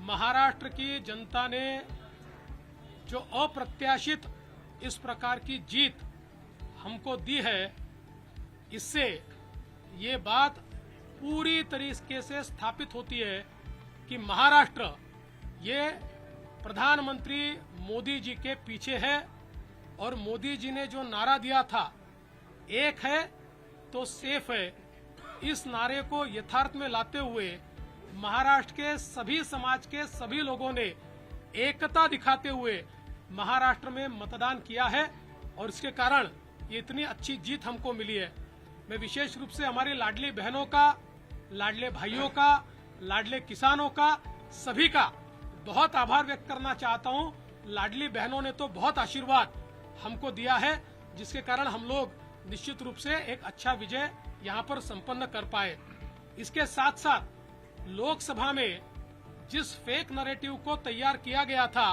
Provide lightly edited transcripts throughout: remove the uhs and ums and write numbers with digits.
महाराष्ट्र की जनता ने जो अप्रत्याशित इस प्रकार की जीत हमको दी है, इससे ये बात पूरी तरीके से स्थापित होती है कि महाराष्ट्र ये प्रधानमंत्री मोदी जी के पीछे है। और मोदी जी ने जो नारा दिया था, एक है तो सेफ है, इस नारे को यथार्थ में लाते हुए महाराष्ट्र के सभी समाज के सभी लोगों ने एकता दिखाते हुए महाराष्ट्र में मतदान किया है और इसके कारण ये इतनी अच्छी जीत हमको मिली है। मैं विशेष रूप से हमारी लाडली बहनों का, लाडले भाइयों का, लाडले किसानों का, सभी का बहुत आभार व्यक्त करना चाहता हूं। लाडली बहनों ने तो बहुत आशीर्वाद हमको दिया है, जिसके कारण हम लोग निश्चित रूप से एक अच्छा विजय यहां पर संपन्न कर पाए। इसके साथ साथ लोकसभा में जिस फेक नैरेटिव को तैयार किया गया था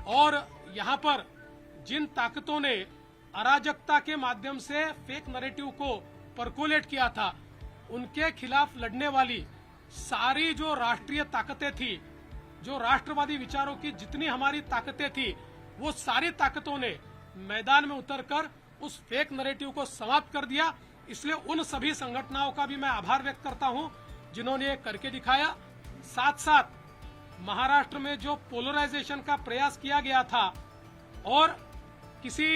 और यहां पर जिन ताकतों ने अराजकता के माध्यम से फेक नैरेटिव को परकोलेट किया था, उनके खिलाफ लड़ने वाली सारी जो राष्ट्रीय ताकतें थी, जो राष्ट्रवादी विचारों की जितनी हमारी ताकतें थी, वो सारी ताकतों ने मैदान में उतरकर उस फेक नैरेटिव को समाप्त कर दिया। इसलिए उन सभी संगठनों का भी मैं आभार व्यक्त करता हूं जिन्होंने ये करके दिखाया। साथ साथ महाराष्ट्र में जो पोलराइजेशन का प्रयास किया गया था और किसी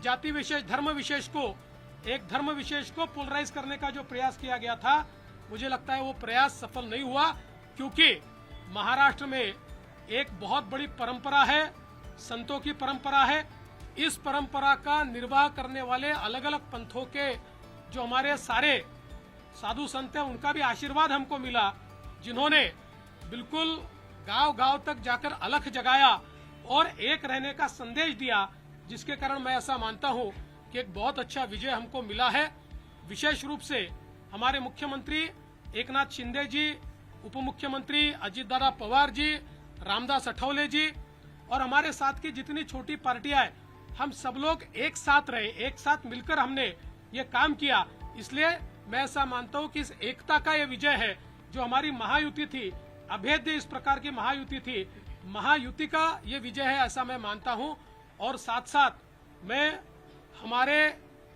जाति विशेष, धर्म विशेष को, एक धर्म विशेष को पोलराइज करने का जो प्रयास किया गया था, मुझे लगता है वो प्रयास सफल नहीं हुआ, क्योंकि महाराष्ट्र में एक बहुत बड़ी परंपरा है, संतों की परंपरा है। इस परंपरा का निर्वाह करने वाले अलग अलग पंथों के जो हमारे सारे साधु संत हैं, उनका भी आशीर्वाद हमको मिला, जिन्होंने बिल्कुल गांव-गांव तक जाकर अलख जगाया और एक रहने का संदेश दिया, जिसके कारण मैं ऐसा मानता हूं कि एक बहुत अच्छा विजय हमको मिला है। विशेष रूप से हमारे मुख्यमंत्री एकनाथ शिंदे जी, उप मुख्यमंत्री अजितदादा पवार जी, रामदास अठवले जी और हमारे साथ की जितनी छोटी पार्टियां हैं, हम सब लोग एक साथ रहे, एक साथ मिलकर हमने ये काम किया। इसलिए मैं ऐसा मानता हूं कि इस एकता का ये विजय है, जो हमारी महायुति थी, अभेद्य इस प्रकार की महायुति थी, महायुति का ये विजय है, ऐसा मैं मानता हूं। और साथ साथ मैं हमारे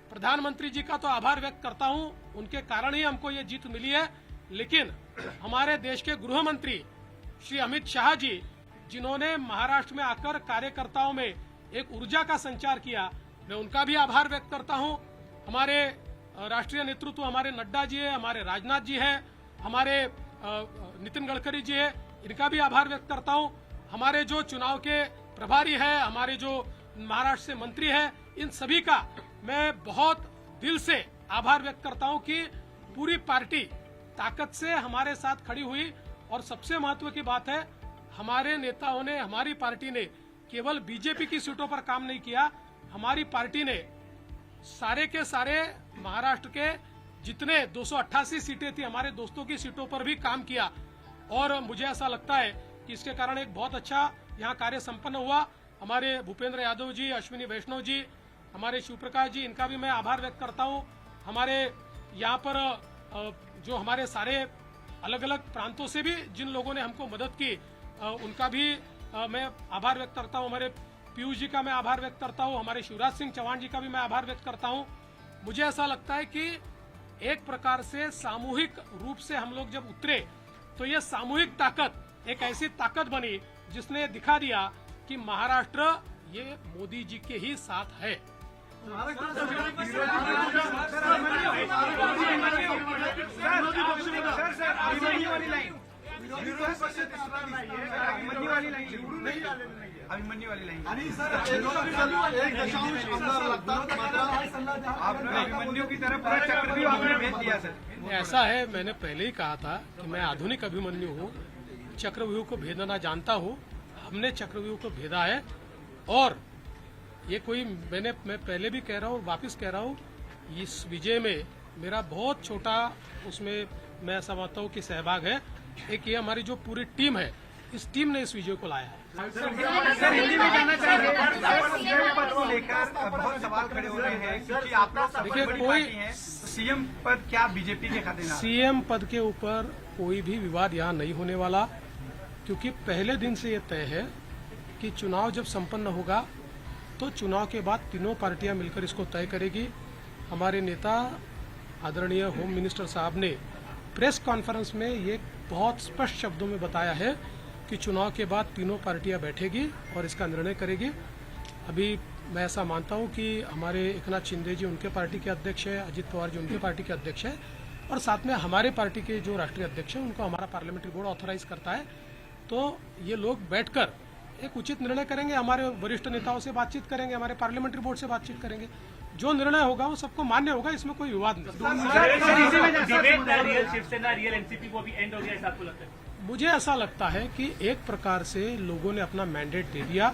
प्रधानमंत्री जी का तो आभार व्यक्त करता हूं, उनके कारण ही हमको ये जीत मिली है। लेकिन हमारे देश के गृह मंत्री श्री अमित शाह जी, जिन्होंने महाराष्ट्र में आकर कार्यकर्ताओं में एक ऊर्जा का संचार किया, मैं उनका भी आभार व्यक्त करता हूं। हमारे राष्ट्रीय नेतृत्व, हमारे नड्डा जी है, हमारे राजनाथ जी है, हमारे नितिन गडकरी जी है, इनका भी आभार व्यक्त करता हूं। हमारे जो चुनाव के प्रभारी है, हमारे जो महाराष्ट्र से मंत्री है, इन सभी का मैं बहुत दिल से आभार व्यक्त करता हूं कि पूरी पार्टी ताकत से हमारे साथ खड़ी हुई। और सबसे महत्व की बात है, हमारे नेताओं ने, हमारी पार्टी ने केवल बीजेपी की सीटों पर काम नहीं किया, हमारी पार्टी ने सारे के सारे महाराष्ट्र के जितने 288 सीटें थी, हमारे दोस्तों की सीटों पर भी काम किया। और मुझे ऐसा लगता है कि इसके कारण एक बहुत अच्छा यहाँ कार्य संपन्न हुआ। हमारे भूपेंद्र यादव जी, अश्विनी वैष्णव जी, हमारे शिवप्रकाश जी, इनका भी मैं आभार व्यक्त करता हूँ। हमारे यहाँ पर जो हमारे सारे अलग अलग प्रांतों से भी जिन लोगों ने हमको मदद की, उनका भी मैं आभार व्यक्त करता हूँ। हमारे पीयूष जी का मैं आभार व्यक्त करता हूँ, हमारे शिवराज सिंह चौहान जी का भी मैं आभार व्यक्त करता हूँ। मुझे ऐसा लगता है कि एक प्रकार से सामूहिक रूप से हम लोग जब उतरे, तो ये सामूहिक ताकत एक ऐसी ताकत बनी जिसने दिखा दिया कि महाराष्ट्र ये मोदी जी के ही साथ है। अभिमन्यू वाली लाइन आणि सर एक दशांश आमदार लागतात, मात्र आपने अभिमन्यू की तरफ पूरा चक्रव्यूह आपने भेज दिया सर। ऐसा है, मैंने पहले ही कहा था कि मैं आधुनिक अभिमन्यु हूँ, चक्रव्यूह को भेदना जानता हूँ। हमने चक्रव्यूह को भेदा है और ये कोई मैं पहले भी कह रहा हूँ, वापस कह रहा हूँ, इस विजय में मेरा बहुत छोटा उसमें मैं समझता हूँ कि सहभाग है। एक ये हमारी जो पूरी टीम है, इस टीम ने इस विजय को लाया है। सर हिंदी में जानना चाहेंगे, सीएम पद को लेकर बहुत सवाल खड़े हो रहे हैं, क्योंकि आप देखिए कोई सीएम पद क्या बीजेपी के खाते में? सीएम पद के ऊपर कोई भी विवाद यहाँ नहीं होने वाला। क्योंकि पहले दिन से ये तय है कि चुनाव जब संपन्न होगा तो चुनाव के बाद तीनों पार्टियां मिलकर इसको तय करेगी। हमारे नेता आदरणीय होम मिनिस्टर साहब ने प्रेस कॉन्फ्रेंस में ये बहुत स्पष्ट शब्दों में बताया है कि चुनाव के बाद तीनों पार्टियां बैठेगी और इसका निर्णय करेगी। अभी मैं ऐसा मानता हूं कि हमारे एकनाथ शिंदे जी उनके पार्टी के अध्यक्ष है, अजित पवार जी उनके पार्टी के अध्यक्ष है और साथ में हमारे पार्टी के जो राष्ट्रीय अध्यक्ष है उनको हमारा पार्लियामेंट्री बोर्ड ऑथराइज करता है। तो ये लोग बैठकर एक उचित निर्णय करेंगे, हमारे वरिष्ठ नेताओं से बातचीत करेंगे, हमारे पार्लियामेंट्री बोर्ड से बातचीत करेंगे, जो निर्णय होगा वो सबको मान्य होगा, इसमें कोई विवाद नहीं। मुझे ऐसा लगता है कि एक प्रकार से लोगों ने अपना मैंडेट दे दिया,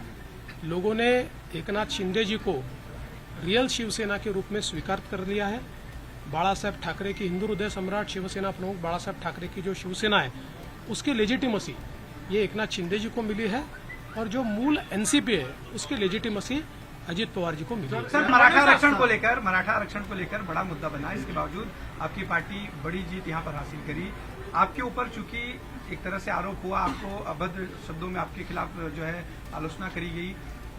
लोगों ने एकनाथ शिंदे जी को रियल शिवसेना के रूप में स्वीकार कर लिया है। बाला साहेब ठाकरे की हिंदू हृदय सम्राट शिवसेना प्रमुख बाला साहेब ठाकरे की जो शिवसेना है उसकी लेजिटिमसी ये एकनाथ शिंदे जी को मिली है और जो मूल एनसीपी है उसकी लेजिटिमसी अजित पवार जी को मिली है। सर, मराठा आरक्षण को लेकर बड़ा मुद्दा बना, इसके बावजूद आपकी पार्टी बड़ी जीत यहाँ पर हासिल करी। आपके ऊपर चूंकि एक तरह से आरोप हुआ, आपको अभद्र शब्दों में आपके खिलाफ जो है आलोचना करी गई,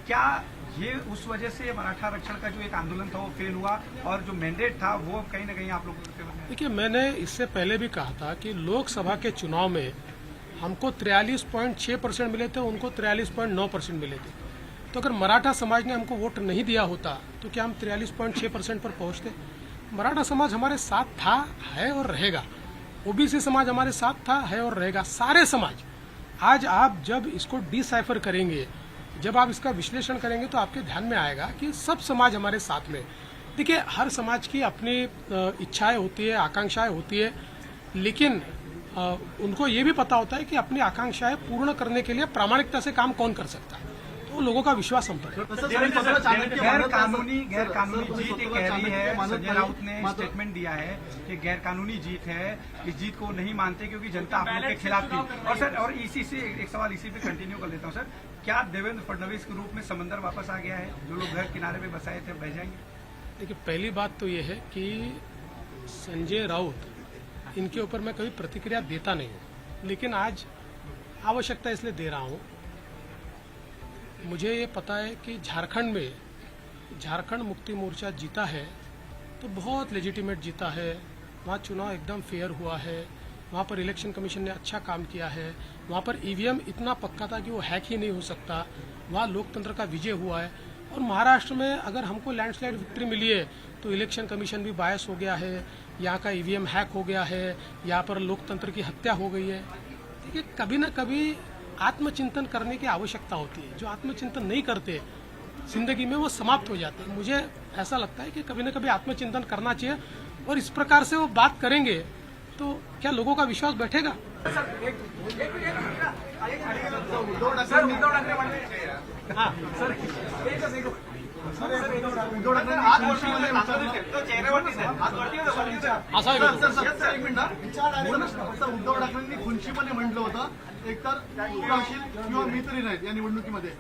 क्या ये उस वजह से मराठा आरक्षण का जो एक आंदोलन था वो फेल हुआ और जो मैंडेट था वो कहीं न कहीं आप लोगों के फेवर में? देखिए, मैंने इससे पहले भी कहा था कि लोकसभा के चुनाव में हमको 43.6% मिले थे, उनको 43.9% मिले थे। तो अगर मराठा समाज ने हमको वोट नहीं दिया होता तो क्या हम 43.6% पर पहुंचते? मराठा समाज हमारे साथ था, है और रहेगा। ओबीसी समाज हमारे साथ था, है और रहेगा। सारे समाज आज आप जब इसको डिसाइफर करेंगे, जब आप इसका विश्लेषण करेंगे तो आपके ध्यान में आएगा कि सब समाज हमारे साथ में। देखिए, हर समाज की अपनी इच्छाएं होती है, आकांक्षाएं होती है, लेकिन उनको ये भी पता होता है कि अपनी आकांक्षाएं पूर्ण करने के लिए प्रामाणिकता से काम कौन कर सकता है। तो लोगों का विश्वास हम पर गैर कानूनी जीत कह रही है। संजय राउत ने स्टेटमेंट दिया है कि गैर कानूनी जीत है, इस जीत को नहीं मानते क्योंकि जनता आप लोग के खिलाफ थी। और सर, और इसी से एक सवाल इसी पे कंटिन्यू कर लेता हूँ सर, क्या देवेंद्र फडणवीस के रूप में समंदर वापस आ गया है? जो लोग घर किनारे पे बसाए थे बह जाएंगे? देखिए, पहली बात तो ये है कि संजय राउत, इनके ऊपर मैं कभी प्रतिक्रिया देता नहीं हूँ, लेकिन आज आवश्यकता इसलिए दे रहा हूँ। मुझे ये पता है कि झारखंड में झारखंड मुक्ति मोर्चा जीता है तो बहुत लेजिटिमेट जीता है, वहाँ चुनाव एकदम फेयर हुआ है, वहाँ पर इलेक्शन कमीशन ने अच्छा काम किया है, वहाँ पर ईवीएम इतना पक्का था कि वो हैक ही नहीं हो सकता, वहाँ लोकतंत्र का विजय हुआ है। और महाराष्ट्र में अगर हमको लैंडस्लाइड विक्ट्री मिली है तो इलेक्शन कमीशन भी बायस हो गया है, यहाँ का ईवीएम हैक हो गया है, यहाँ पर लोकतंत्र की हत्या हो गई है। देखिए, कभी न कभी आत्मचिंतन करने की आवश्यकता होती है। जो आत्मचिंतन नहीं करते जिंदगी में वो समाप्त हो जाते हैं। मुझे ऐसा लगता है कि कभी न कभी आत्मचिंतन करना चाहिए और इस प्रकार से वो बात करेंगे तो क्या लोगों का विश्वास बैठेगा? उद्धव ठाकरेंनी खुनशीपणे म्हटलं होतं एकतर तू राहशील किंवा मी तरी राहील या निवडणुकीमध्ये.